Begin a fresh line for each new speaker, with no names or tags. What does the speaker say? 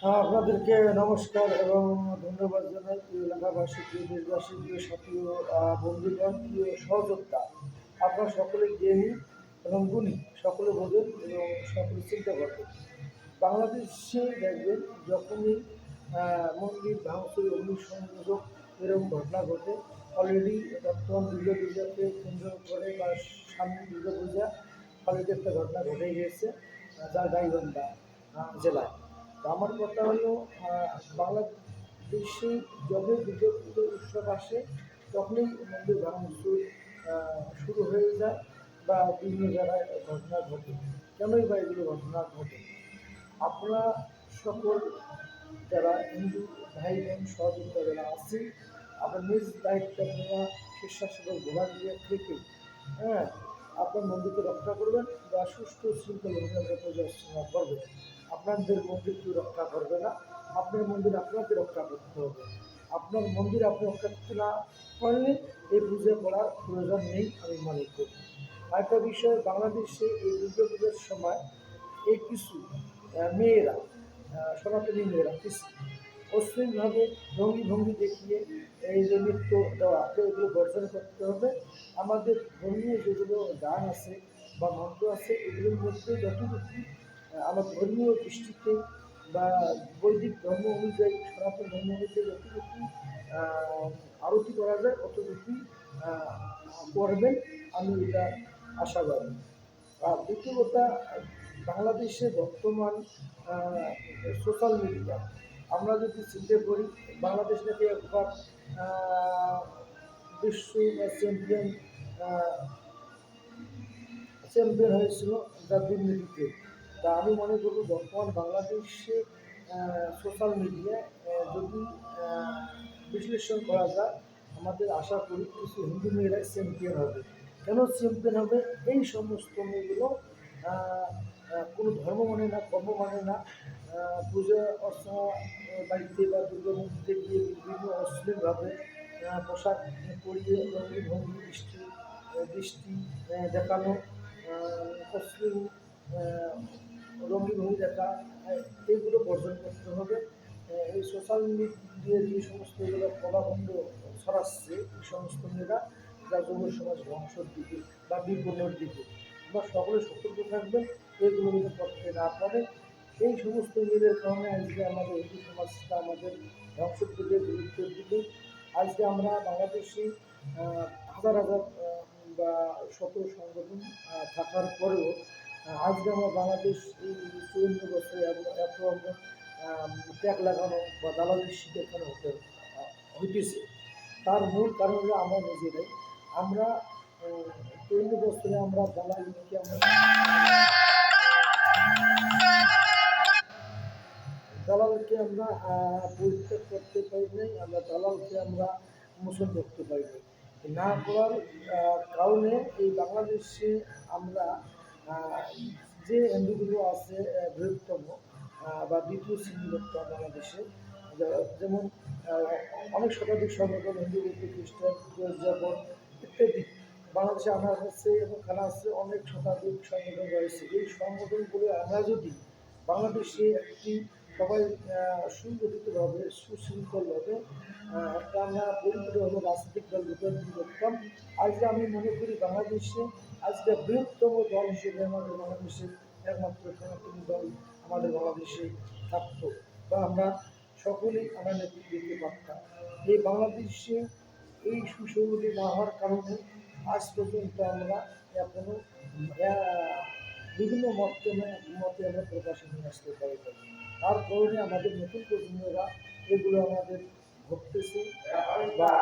আপনাদেরকে নমস্কার এবং ধন্যবাদ জানাই। প্রিয় এলাকাবাসী, প্রিয় দেশবাসী, প্রিয় সাথী ও বন্ধুগণ, প্রিয় সহযোদ্ধা। আপনারা সকলে জ্ঞানী এবং গুণী, সকলে বোঝেন এবং সকলে চিন্তা করবেন। বাংলাদেশে দেখবেন যখনই মন্দির ভাঙচুর, অগ্নিসংযোগ এরকম ঘটনা ঘটে, অলরেডি বর্তমান দুর্গাপূজাকে কেন্দ্র করে বা সামনে দুর্গাপূজা অলরেডি একটা ঘটনা ঘটে গিয়েছে, যা গাইবান্ধা জেলায়। তো আমার কথা হলো, বাংলাদেশে যবে দুর্গাপুজোর উৎসব আসে তখনই মন্দির ভাঙচুর শুরু হয়ে যায় বা বিভিন্ন জায়গায় ঘটনা ঘটে। কেনই বা এগুলো ঘটনা ঘটে? আপনারা সকল যারা হিন্দু ভাই বোন সহযোগিতা যারা আছে, আপনার নিজ দায়িত্বে আপনারা স্বেচ্ছাসেবক ভলান্টিয়ার দিয়ে থেকে আপনার মন্দিরকে রক্ষা করবেন বা সুষ্ঠু শৃঙ্খলভাবে আমরা পূজা অর্চনা করবেন। আপনাদের মন্দির কেউ রক্ষা করবে না, আপনার মন্দির আপনাকে রক্ষা করতে হবে। আপনার মন্দির আপনি রক্ষা করতে না পারলে এই পুজো করার প্রয়োজন নেই আমি মনে করি। আরেকটা বিষয়, বাংলাদেশে এই দুর্গা পুজোর সময় এই কিছু মেয়েরা, সনাতনী মেয়েরা কিছু অশ্লীলভাবে ভঙ্গি ভঙ্গি দেখিয়ে এই যে নৃত্য দেওয়া এগুলো বর্জন করতে হবে। আমাদের ধর্মীয় যেগুলো গান আছে বা মন্ত্র আছে এগুলোর মধ্যে যতটুকু আমার ধর্মীয় দৃষ্টিতে বা বৈদিক ধর্ম অনুযায়ী, সনাতন ধর্ম অনুযায়ী যতটুকু আরতি করা যায় অতটুকুই করবেন, আমি এটা আশাবাদী। আর দ্বিতীয় কথা, বাংলাদেশে বর্তমান সোশ্যাল মিডিয়া আমরা যদি চিন্তা করি, বাংলাদেশ নাকি একবার বিশ্ব চ্যাম্পিয়ন চ্যাম্পিয়ন হয়েছিল যা দুর্নীতিতে। তা আমি মনে করব বর্তমান বাংলাদেশে সোশ্যাল মিডিয়া যদি বিশ্লেষণ করা যায়, আমাদের আশা করি কিছু হিন্দু মেয়েরাই চ্যাম্পিয়ন হবে। কেন চ্যাম্পিয়ন হবে? এই সমস্ত মেয়েগুলো কোনো ধর্ম মানে না, কর্ম মানে না, পূজা অর্চনা বাড়িতে বা দুর্গা মন্দিরে গিয়ে বিভিন্ন অশ্লীলভাবে পোশাক পরিয়ে রঙিন ভঙ্গি দৃষ্টি দৃষ্টি দেখানো, অশ্লীল রঙিন ভঙ্গি দেখা, এইগুলো বর্জন করতে হবে। এই সোশ্যাল মিডিয়ার যে সমস্ত এগুলো প্রভাবন্ড ছড়াচ্ছে এই সমস্ত মেয়েরা, যা যুব সমাজ ধ্বংসের দিকে বা বিপন্নর দিকে। আমরা সকলে সতর্ক থাকবেন এগুলো যদি করতে না পারে। এই সমস্ত মেয়েদের কারণে আজকে আমাদের হিন্দু সমাজটা আমাদের ধ্বংসের দিকে, বিলুপ্তির দিকে। আজকে আমরা বাংলাদেশে হাজার হাজার বা শত সংগঠন থাকার পরেও আজকে আমরা বাংলাদেশ এই 54 বছরে এত আমরা ট্যাগ লাগানো বা দালালির শিকার এখানে হইতেছে। তার মূল কারণ হলো আমরা নিজেরাই। আমরা 54 বছরে আমরা দালালিকে আমরা দালালকে আমরা পরিত্যাগ করতে পারি নাই, আমরা দালালকে আমরা মোচন করতে পারি নাই। না করার কারণে এই বাংলাদেশে আমরা যে হিন্দুগুলো আছে বৃহত্তম বা দ্বিতীয় শ্রেণী বর্তমান বাংলাদেশে, যেমন অনেক শতাধিক সংগঠন, হিন্দু বৌদ্ধ খ্রিস্টান উদযাপন ইত্যাদি বাংলাদেশে আনা হচ্ছে এবং খেলা আসছে, অনেক শতাধিক সংগঠন রয়েছে। এই সংগঠনগুলো আমরা যদি বাংলাদেশে একটি সবাই সুগঠিতভাবে সুশৃঙ্খলভাবে একটা আমরা পরিপূর্ণভাবে রাজনৈতিক দল রূপান্তর করতাম, আজকে আমি মনে করি বাংলাদেশে আজকে বৃহত্তম দল হিসেবে আমাদের বাংলাদেশের একমাত্র সনাতনী দল আমাদের বাংলাদেশে থাকত বা আমরা সকলেই আমরা নেতৃত্ব দিতে পারতাম। এই বাংলাদেশে এই সুসংগতি না হওয়ার কারণে আজ পর্যন্ত আমরা এখনও বিভিন্ন মতে আমরা প্রকাশে নিয়ে আসতে পারি। তার কারণে আমাদের নতুন প্রজন্মরা এগুলো আমাদের ঘটতেছে বা